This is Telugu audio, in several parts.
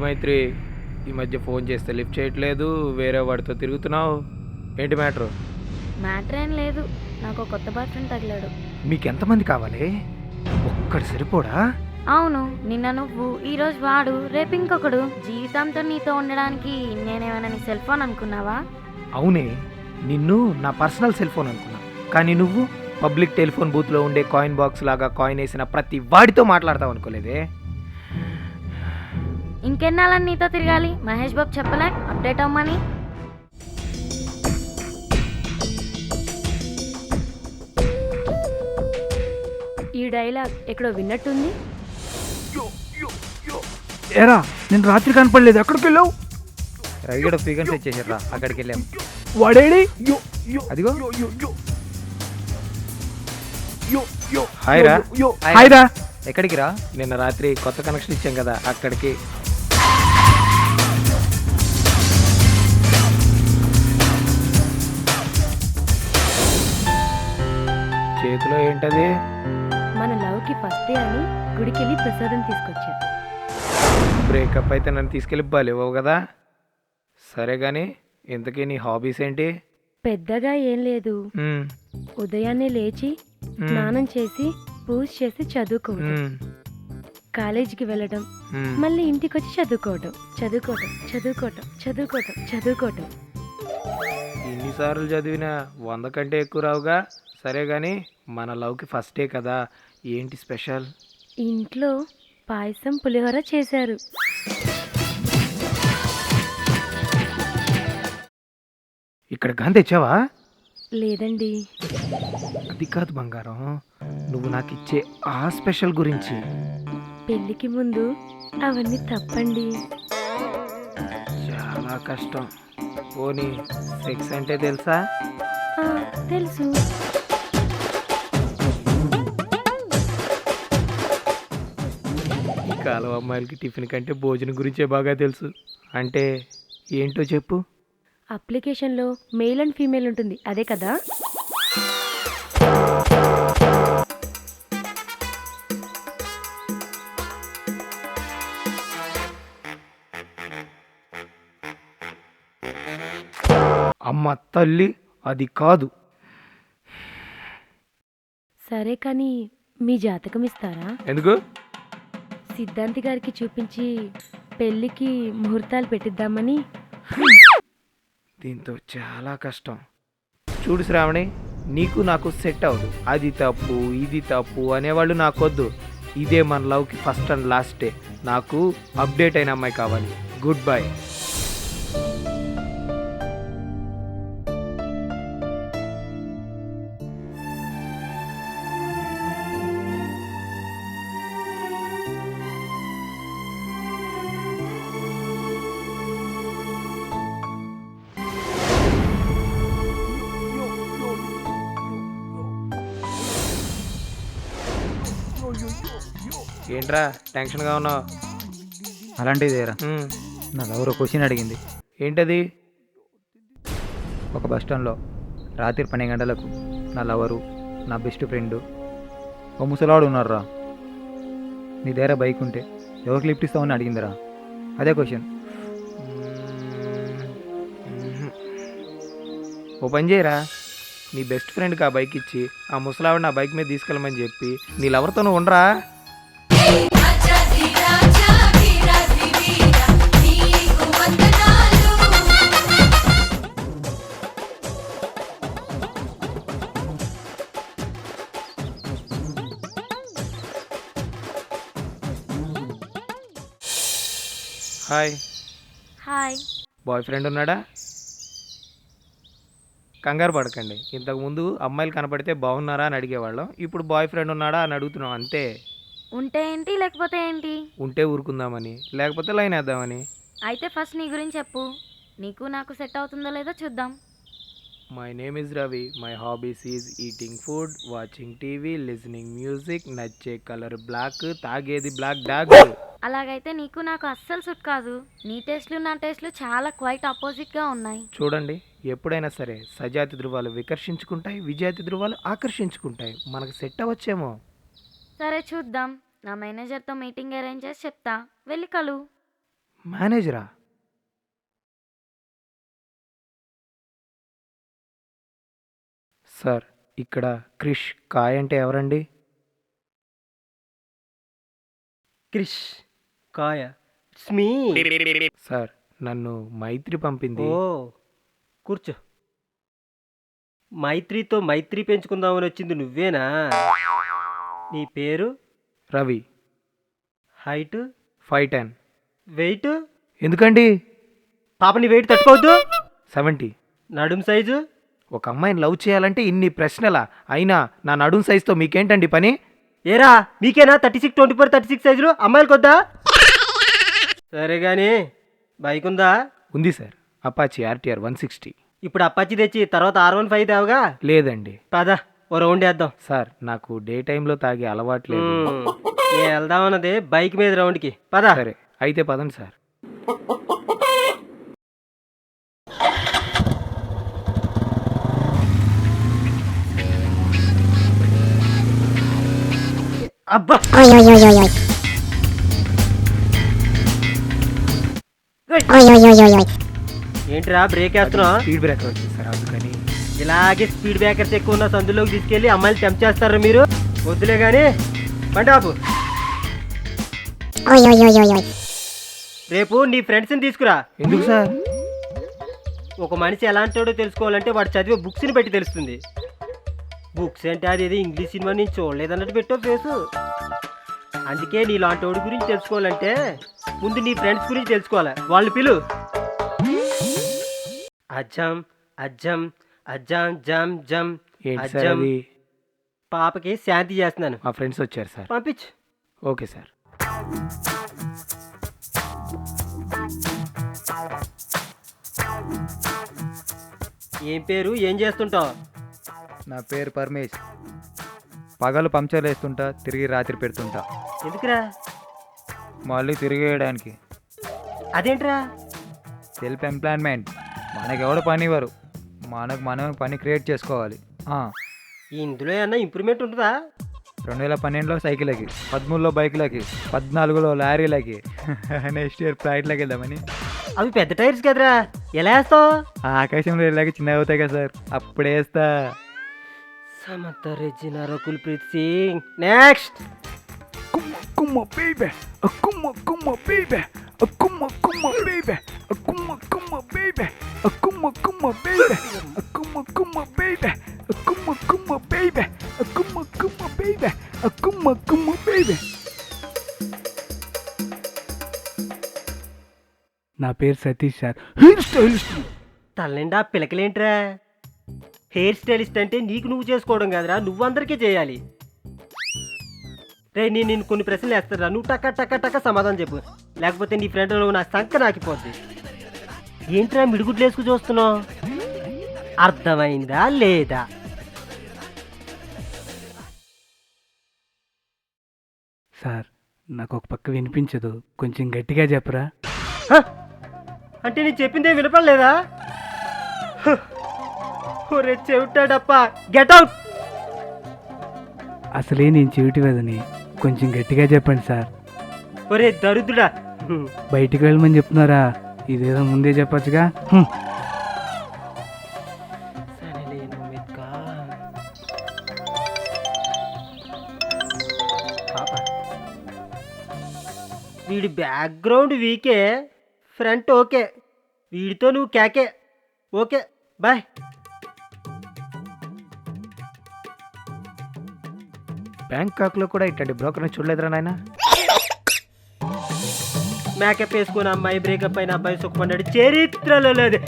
మైత్రి, ఈ మధ్య ఫోన్ చేస్తే లిఫ్ట్ చేయట్లేదు, వేరే వాడితో తిరుగుతున్నావు, ఏంటి మ్యాటర్? మ్యాటర్ ఏం లేదు, నాకు కొత్త బాయ్ ఫ్రెండ్ తగిలాడు. మీకెంతమంది కావాలి? ఒక్కడు సరిపోడా? అవును, నిన్న నువ్వు, ఈరోజు వాడు, రేపు ఇంకొకడు. జీవితంతో నీతో ఉండడానికి నేనేమైనా నీ సెల్ ఫోన్ అనుకున్నావా? అవునే, నిన్ను నా పర్సనల్ సెల్ ఫోన్ అనుకున్నా, కానీ నువ్వు పబ్లిక్ టెలిఫోన్ బూత్లో ఉండే కాయిన్ బాక్స్ లాగా కాయిన్ వేసిన ప్రతి వాడితో మాట్లాడతావు అనుకోలేదే. ఇంకెన్నాళ్ళని నీతో తిరగాలి? మహేష్ బాబు చెప్పలే అప్డేట్ అవ్వమని? ఈ డైలాగ్ ఎక్కడో విన్నట్టుంది. ఏరా, నేను రాత్రి కనపడలేదు, ఎక్కడికి వెళ్ళావు? రవిగడ ఫ్రీక్వెన్సీ ఇచ్చేసారా, అక్కడికి వెళ్ళాం. వాడేడి? అదిగో. హాయ్ రా. హాయ్ రా. ఎక్కడికి రా? నిన్న రాత్రి కొత్త కనెక్షన్ ఇచ్చాం కదా, అక్కడికి. చేతిలో ఏంటది? మన లవ్కి ఫస్ట్ డే అని గుడికెళ్ళి ప్రసాదం తీసుకొచ్చా. బ్రేకప్ అయితే నన్ను తీసుకెళ్ళి బాలేవు కదా. సరే కానీ ఇంతకీ నీ హాబీస్ ఏంటి? పెద్దగా ఏం లేదు, ఉదయాన్నే లేచి స్నానం చేసి పూజ చేసి చదువుకోవడం, కాలేజీకి వెళ్ళడం, మళ్ళీ ఇంటికి వచ్చి చదువుకోవడం, చదువుకోవడం, చదువుకోవడం, చదువుకోవడం, చదువుకోవడం. ఎన్నిసార్లు చదివినా 100 కంటే ఎక్కువ రావుగా. సరే కానీ మన లవ్కి ఫస్ట్ డే కదా, ఏంటి స్పెషల్? ఇంట్లో పాయసం పులిహోర చేశారు. ఇక్కడ గాని తెచ్చావా? లేదండి. అది కాదు బంగారం, నువ్వు నాకు ఇచ్చే ఆ స్పెషల్ గురించి. పెళ్ళికి ముందు అవన్నీ తప్పండి. చాలా కష్టం. పోనీ సెక్స్ అంటే తెలుసా? తెలుసు. ఈ కాలం అమ్మాయిలకి టిఫిన్ కంటే భోజనం గురించే బాగా తెలుసు. అంటే ఏంటో చెప్పు. అప్లికేషన్లో మేల్ అండ్ ఫీమేల్ ఉంటుంది, అదే కదా? అమ్మ తల్లి, అది కాదు. సరే కానీ మీ జాతకం ఇస్తారా? ఎందుకు? సిద్ధాంతి గారికి చూపించి పెళ్ళికి ముహూర్తాలు పెట్టిద్దామని. దీంతో చాలా కష్టం. చూడు శ్రావణి, నీకు నాకు సెట్ అవ్వదు. అది తప్పు ఇది తప్పు అనేవాళ్ళు నాకొద్దు. ఇదే మన లవ్కి ఫస్ట్ అండ్ లాస్ట్ డే. నాకు అప్డేట్ అయిన అమ్మాయి కావాలి. Good bye. ఏంట్రా టెన్షన్గా ఉన్నావు? అలాంటిదేరా, నా లవర్ క్వశ్చన్ అడిగింది. ఏంటది? ఒక బస్ స్టాండ్లో రాత్రి 12 గంటలకు నా లవరు, నా బెస్ట్ ఫ్రెండు, ఓ ముసలాడు ఉన్నారా. నీ దగ్గర బైక్ ఉంటే ఎవరికి లిఫ్ట్ ఇస్తామని అడిగిందిరా. అదే క్వశ్చన్. ఓ పని చేయరా, నీ బెస్ట్ ఫ్రెండ్కి ఆ బైక్ ఇచ్చి ఆ ముసలావిడ నా బైక్ మీద తీసుకెళ్ళమని చెప్పి నీ లవర్తో నువ్వు ఉండరా. హాయ్. హాయ్. బాయ్ ఫ్రెండ్ ఉన్నాడా? కంగారు పడకండి, ఇంతకుముందు అమ్మాయిలు కనపడితే బాగున్నారా అని అడిగేవాళ్ళం, ఇప్పుడు బాయ్ ఫ్రెండ్ ఉన్నాడా అని అడుగుతున్నాం అంతే. ఉంటే ఏంటి, లేకపోతే ఏంటి? ఉంటే ఊరుకుందామని, లేకపోతే లైన్ వేద్దామని. అయితే ఫస్ట్ నీ గురించి చెప్పు, నీకు నాకు సెట్ అవుతుందో లేదో చూద్దాం. My name is Ravi. My hobbies is eating food, watching TV, listening music, నచ్చే కలర్ బ్లాక్, తాగేది బ్లాక్ డాగ్. అలాగైతే నీకు నాకు అస్సలు సుట్ కాదు. నీ టేస్ట్లు నా టేస్ట్లు చాలా క్వైట్ ఆపోజిట్గా ఉన్నాయి. చూడండి, ఎప్పుడైనా సరే సజాతి ధృవాలు వికర్షించుకుంటాయి, విజాతి ధృవాలు ఆకర్షించుకుంటాయి. మనకు సెట్ అవ్వచ్చేమో. సరే చూద్దాం. నా మేనేజర్తో మీటింగ్ అరేంజ్ చేసి చెప్తా, వెళ్ళి కలు. మేనేజరా? సార్, ఇక్కడ క్రిష్ కాయ్ అంటే ఎవరండి? క్రిష్ కాయ ఇట్స్ మీ. సార్, నన్ను మైత్రి పంపింది. ఓ కూర్చో. మైత్రితో మైత్రి పెంచుకుందామని వచ్చింది నువ్వేనా? నీ పేరు? రవి. హైట్? 5'10". వెయిట్? ఎందుకండి? పాప నీ వెయిట్ తట్టుకోవద్దు. 70. నడుం సైజు? ఒక అమ్మాయిని లవ్ చేయాలంటే ఇన్ని ప్రశ్నలా? అయినా నా నడుం సైజుతో మీకేంటండి పని? ఏరా మీకేనా 36, 24, 36 సైజులు? అమ్మాయిలకు వద్దా? సరే గాని బైక్ ఉందా? ఉంది సార్, అపాచీ RTR 160. ఇప్పుడు అప్పాచి తెచ్చి తర్వాత R15 తేవగా. లేదండి పద ఓ రౌండ్ వేద్దాం. సార్, నాకు డే టైంలో తాగే అలవాట్లేదు. నేను వెళ్దామన్నది బైక్ మీద రౌండ్కి. పద. సరే అయితే పదండి సార్. అబ్బా Oi, oi, oi, oi, oi. రేయ్, Oi, oi, oi, oi, oi. ఏంట్రా బ్రేక్ వేస్తున్నావు? స్పీడ్ బ్రేకర్ వచ్చింది సార్, అందుకని. ఇలాగే స్పీడ్ బ్రేకర్స్ ఎక్కువ ఉన్న సందులోకి తీసుకెళ్ళి అమ్మాయిలు టెంప్ చేస్తారా మీరు? వద్దులే గాని బండి ఆపు. Oi, oi, oi, oi, oi. రేపు నీ ఫ్రెండ్స్ని తీసుకురా. ఎందుకు సార్? ఒక మనిషి ఎలాంటోడో తెలుసుకోవాలంటే వాడు చదివే బుక్స్ని బట్టి తెలుస్తుంది. బుక్స్ అంటే అది ఏదో ఇంగ్లీష్ సినిమా నేను చూడలేదన్నట్టు పెట్టో ఫేసు. అందుకే నీలాంటి వాడి గురించి తెలుసుకోవాలంటే ముందు నీ ఫ్రెండ్స్ గురించి తెలుసుకోవాలి. వాళ్ళు పిలు. అజ్జం అజ్జం అజ్జం జం జం ఏంటి సార్ అజ్జం. అది? పాపకి శాంతి చేస్తున్నాను. మా ఫ్రెండ్స్ వచ్చారు సార్. పంపించు. Okay sir. ఏం పేరు, ఏం చేస్తుంటావు? నా పేరు పరమేష్. పగలు పంక్చర్లు వేస్తుంటా, తిరిగి రాత్రి పెడుతుంటా. ఎందుకురా? మళ్ళీ తిరిగేయడానికి. అదేంట్రా? Self employment. మనకెవడు పని ఇవ్వరు, మనకు మనం పని క్రియేట్ చేసుకోవాలి. ఇందులో ఏమన్నా ఇంప్రూవ్మెంట్ ఉంటుందా? 2012లో సైకిళ్ళకి, 13లో బైకులకి, 14లో లారీలకి, నెక్స్ట్ ఇయర్ ఫ్లైట్లకి వెళ్దామని. అవి పెద్ద టైర్స్ కదరా, ఎలా వేస్తావు? ఆకాశంలో వెళ్ళాక చిన్నగా అవుతాయి కదా సార్, అప్పుడే వేస్తా. Samatha Regina Rakulpreet Singh. Next. Kuma baby, kuma baby, kuma baby, kuma baby, kuma baby, kuma baby, kuma baby, kuma baby. నా పేరు సతీష్ సార్, హెయిర్ స్టైలిస్ట్. తల్లిండా పిలకలేంట్రా? హెయిర్ స్టైలిస్ట్ అంటే నీకు నువ్వు చేసుకోవడం కాదురా, నువ్వు అందరికీ చేయాలి. రే నేను కొన్ని ప్రశ్నలు వేస్తారా, నువ్వు టక్క టక్క టక్క సమాధానం చెప్పు, లేకపోతే నీ ఫ్రెండ్ నువ్వు నా సంక నాకిపోద్ది. ఏంట్రా మిడుగుడ్లు వేసుకు చూస్తున్నావు? అర్థమైందా లేదా? సార్, నాకు ఒక పక్క వినిపించదు, కొంచెం గట్టిగా చెప్పరా. హ? అంటే నేను చెప్పిందే వినపడలేదా? హ. ఒరే చెవిటాడప్ప, గెట్ అవుట్. అసలే నేను చెవిటివదని, కొంచెం గట్టిగా చెప్పండి సార్. ఒరే దరిద్రుడా. బయటికి వెళ్ళమని చెప్తున్నారా? ఇదేదో ముందే చెప్పొచ్చుగా. వీడి బ్యాక్గ్రౌండ్ వీకే, ఫ్రంట్ ఓకే, వీడితో నువ్వు కేకే. Okay bye. బ్యాంకాక్లో కూడా ఇట్లాంటి బ్రోకర్ని చూడలేదురా నాయన. మేకప్ వేసుకున్న అమ్మాయి బ్రేకప్ అయిన అబ్బాయి సుఖపడ్డాడు చరిత్రలో లేదు.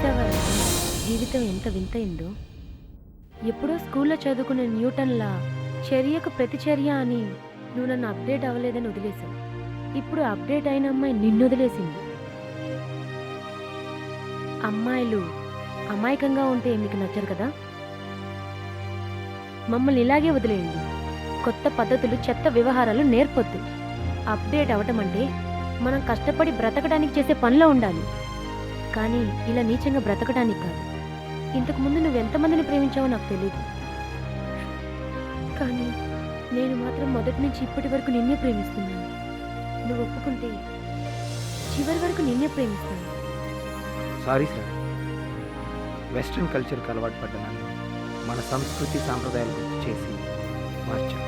చూసావా జీవితం ఎంత వింతైందో. ఎప్పుడో స్కూల్లో చదువుకునే న్యూటన్లా చర్యకు ప్రతిచర్య అని నువ్వు నన్ను అప్డేట్ అవ్వలేదని వదిలేశావు. ఇప్పుడు అప్డేట్ అయిన అమ్మాయి నిన్ను వదిలేసింది. అమ్మాయిలు అమాయకంగా ఉంటే మీకు నచ్చరు కదా. మమ్మల్ని ఇలాగే వదిలేయండి. కొత్త పద్ధతులు, చెత్త వ్యవహారాలు నేర్పొద్దు. అప్డేట్ అవ్వటం అంటే మనం కష్టపడి బ్రతకడానికి చేసే పనిలో ఉండాలి, కానీ ఇలా నీచంగా బ్రతకడానికి కాదు. ఇంతకుముందు నువ్వు ఎంతమందిని ప్రేమించావో నాకు తెలియదు, కానీ నేను మాత్రం మొదటి నుంచి ఇప్పటి వరకు నిన్నే ప్రేమిస్తున్నాను. నువ్వు ఒప్పుకుంటే చివరి వరకు నిన్నే ప్రేమిస్తాను. సారీ సార్, వెస్ట్రన్ కల్చర్కి అలవాటు పడ్డాను. మన సంస్కృతి సాంప్రదాయాలు గుర్తు చేసి మార్చాను.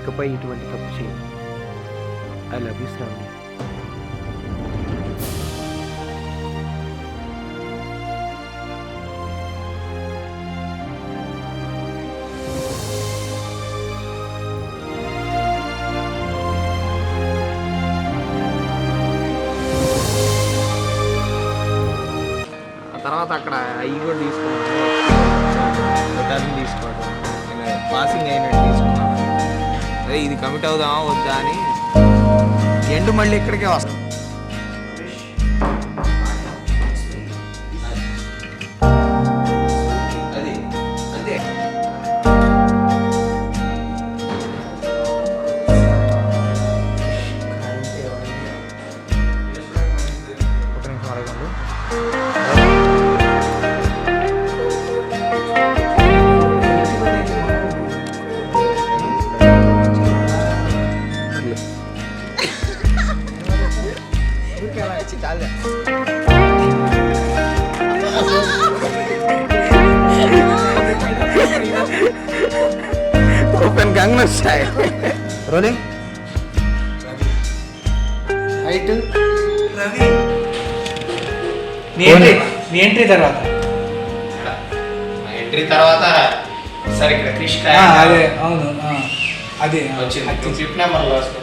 ఇకపై ఇటువంటి తప్పు చేయను. I love you Shravani. తర్వాత అక్కడ అవి కూడా తీసుకున్నాను, తీసుకోవడం పాసింగ్ అయినట్టు తీసుకున్నాను. అదే ఇది కమిట్ అవుదామా వద్దా అని ఎండు మళ్ళీ ఇక్కడికే వస్తాం. అది అంతే. ఒక నిమిషం అడగండి. Open గంగన్ style. Rolling. Height Ravi నీ ఎంట్రీ తర్వాత ఎంట్రీ తర్వాత సరే ఇక్కడ క్రిష్ అదే అవును అదే వచ్చింది clip number last.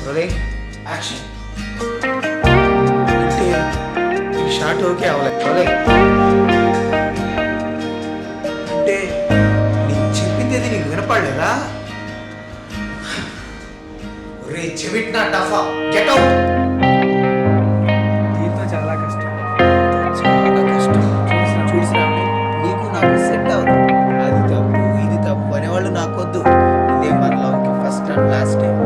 Rolling. Action. అంటే ఈ షార్ట్ ఓకే అవ్వలేదు. రోలింగ్. అంటే నీకు చెప్పింది నీకు వినపడలేదా? ఒరే చెవిట్నా టఫా గెట్ అవుట్. దీంతో చాలా కష్టం. చాలా కష్టం. చూసినాము నీకు నాకు సెట్ అవుతుంది. అది తప్పు ఇది తప్పు అనేవాళ్ళు నాకొద్దు. ఇదే మన లవ్కి ఫస్ట్ అండ్ లాస్ట్ టైం.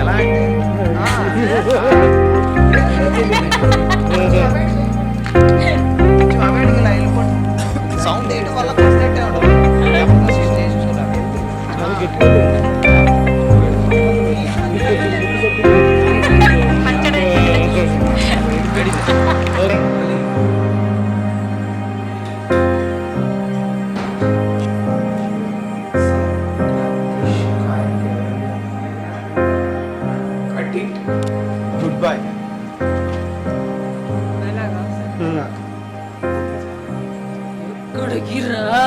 ఎలా అంటే సౌండ్ వేయడం వల్ల కొట్టినట్టే ఉండదు. Good bye. ఎక్కడికి రా